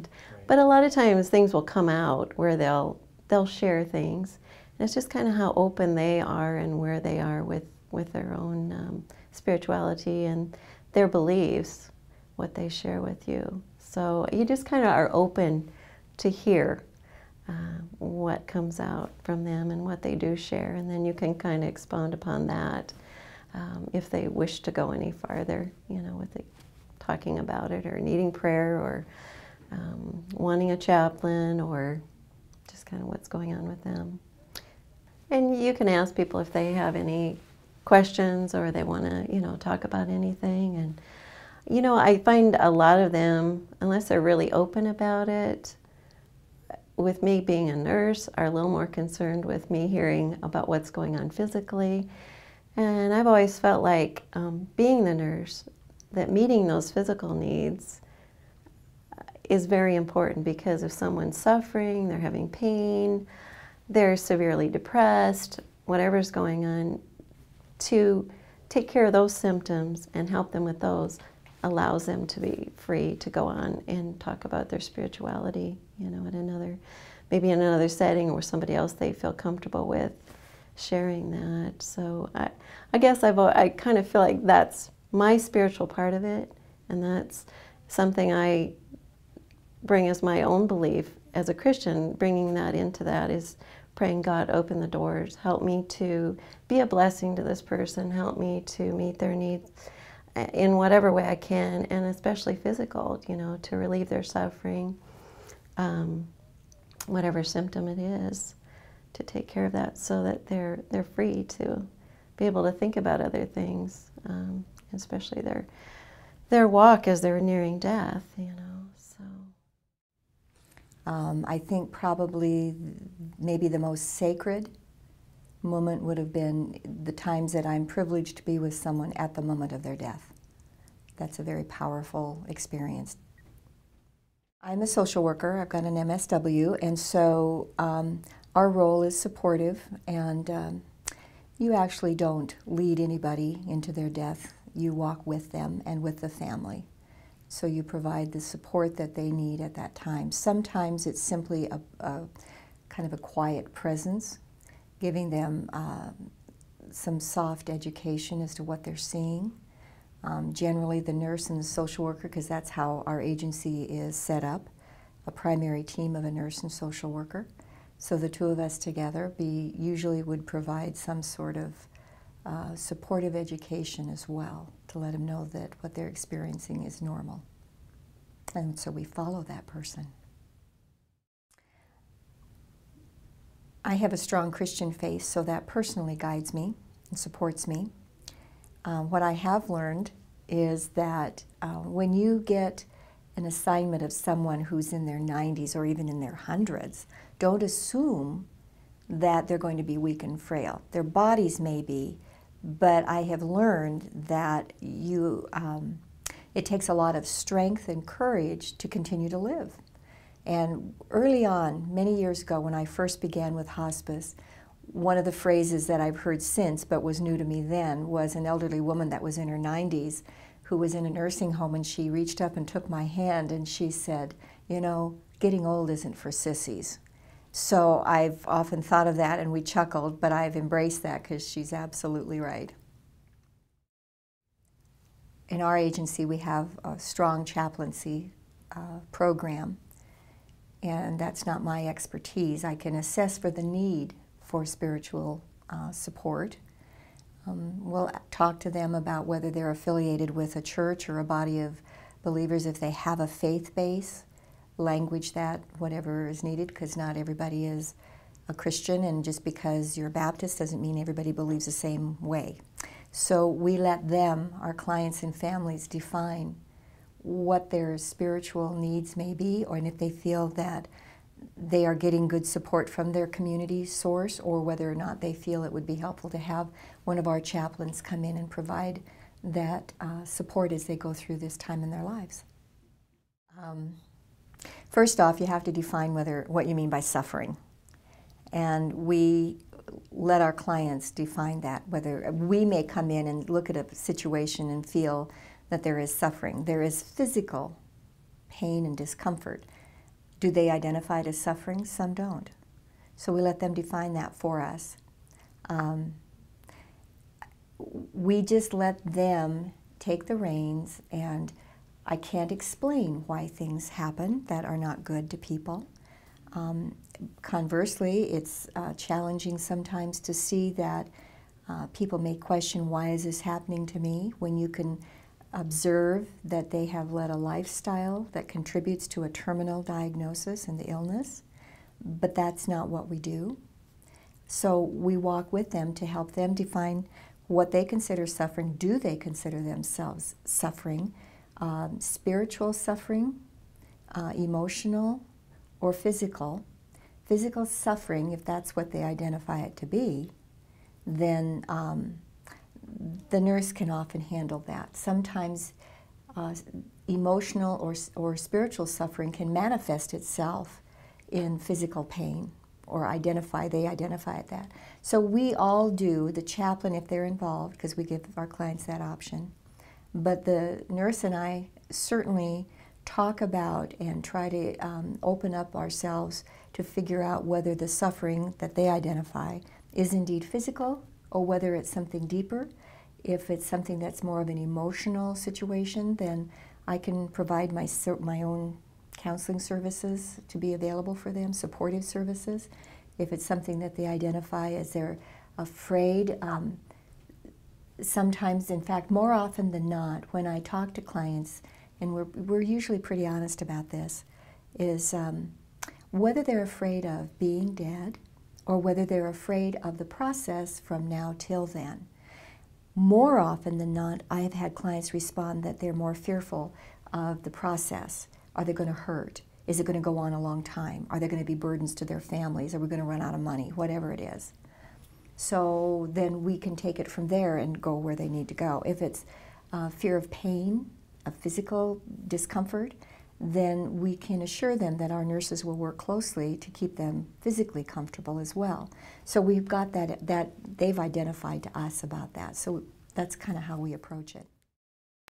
Right. But a lot of times things will come out where they'll share things. And it's just kind of how open they are and where they are with their own spirituality and their beliefs, what they share with you. So you just kind of are open to hear what comes out from them and what they do share, and then you can kind of expound upon that if they wish to go any farther, you know, with talking about it or needing prayer or wanting a chaplain or just kind of what's going on with them. And you can ask people if they have any questions or they want to, you know, talk about anything. And, you know, I find a lot of them, unless they're really open about it, with me being a nurse, are a little more concerned with me hearing about what's going on physically. And I've always felt like being the nurse, that meeting those physical needs is very important, because if someone's suffering, they're having pain, they're severely depressed, whatever's going on, to take care of those symptoms and help them with those allows them to be free to go on and talk about their spirituality, you know, maybe in another setting or somebody else they feel comfortable with sharing that. So I guess I kind of feel like that's my spiritual part of it, and that's something I bring as my own belief as a Christian. Bringing that into that is praying, God, open the doors, help me to be a blessing to this person, help me to meet their needs in whatever way I can, and especially physical, you know, to relieve their suffering, whatever symptom it is, to take care of that so that they're free to be able to think about other things, especially their walk as they're nearing death, you know. So I think probably maybe the most sacred moment would have been the times that I'm privileged to be with someone at the moment of their death. That's a very powerful experience. I'm a social worker. I've got an MSW, and so our role is supportive, and you actually don't lead anybody into their death. You walk with them and with the family. So you provide the support that they need at that time. Sometimes it's simply a kind of a quiet presence, giving them some soft education as to what they're seeing. Generally the nurse and the social worker, because that's how our agency is set up, a primary team of a nurse and social worker. So the two of us together usually would provide some sort of supportive education as well, to let them know that what they're experiencing is normal. And so we follow that person. I have a strong Christian faith, so that personally guides me and supports me. What I have learned is that when you get an assignment of someone who's in their 90s or even in their hundreds, don't assume that they're going to be weak and frail. Their bodies may be, but I have learned that it takes a lot of strength and courage to continue to live. And early on, many years ago, when I first began with hospice, one of the phrases that I've heard since, but was new to me then, was an elderly woman that was in her 90s who was in a nursing home, and she reached up and took my hand and she said, you know, getting old isn't for sissies. So I've often thought of that, and we chuckled, but I've embraced that because she's absolutely right. In our agency, we have a strong chaplaincy program, and that's not my expertise. I can assess for the need for spiritual support. We'll talk to them about whether they're affiliated with a church or a body of believers, if they have a faith base, language that, whatever is needed, because not everybody is a Christian, and just because you're Baptist doesn't mean everybody believes the same way. So we let them, our clients and families, define what their spiritual needs may be, or if they feel that they are getting good support from their community source, or whether or not they feel it would be helpful to have one of our chaplains come in and provide that support as they go through this time in their lives. First off, you have to define what you mean by suffering. And we let our clients define that, whether we may come in and look at a situation and feel that there is suffering. There is physical pain and discomfort, Do they identify it as suffering? Some don't. So we let them define that for us. We just let them take the reins, and I can't explain why things happen that are not good to people. Conversely, it's challenging sometimes to see that people may question, why is this happening to me, when you can observe that they have led a lifestyle that contributes to a terminal diagnosis and the illness, but that's not what we do. So we walk with them to help them define what they consider suffering. Do they consider themselves suffering? Spiritual suffering, emotional, or physical. Physical suffering, if that's what they identify it to be, then the nurse can often handle that. Sometimes emotional or spiritual suffering can manifest itself in physical pain, or they identify it that. So we all do, the chaplain if they're involved, because we give our clients that option, but the nurse and I certainly talk about and try to open up ourselves to figure out whether the suffering that they identify is indeed physical or whether it's something deeper. If it's something that's more of an emotional situation, then I can provide my own counseling services to be available for them, supportive services. If it's something that they identify as they're afraid, sometimes, in fact, more often than not, when I talk to clients, and we're usually pretty honest about this, is whether they're afraid of being dead or whether they're afraid of the process from now till then. More often than not, I have had clients respond that they're more fearful of the process. Are they going to hurt? Is it going to go on a long time? Are there going to be burdens to their families? Are we going to run out of money? Whatever it is. So then we can take it from there and go where they need to go. If it's fear of pain, of physical discomfort, then we can assure them that our nurses will work closely to keep them physically comfortable as well. So we've got that they've identified to us about that. So that's kind of how we approach it.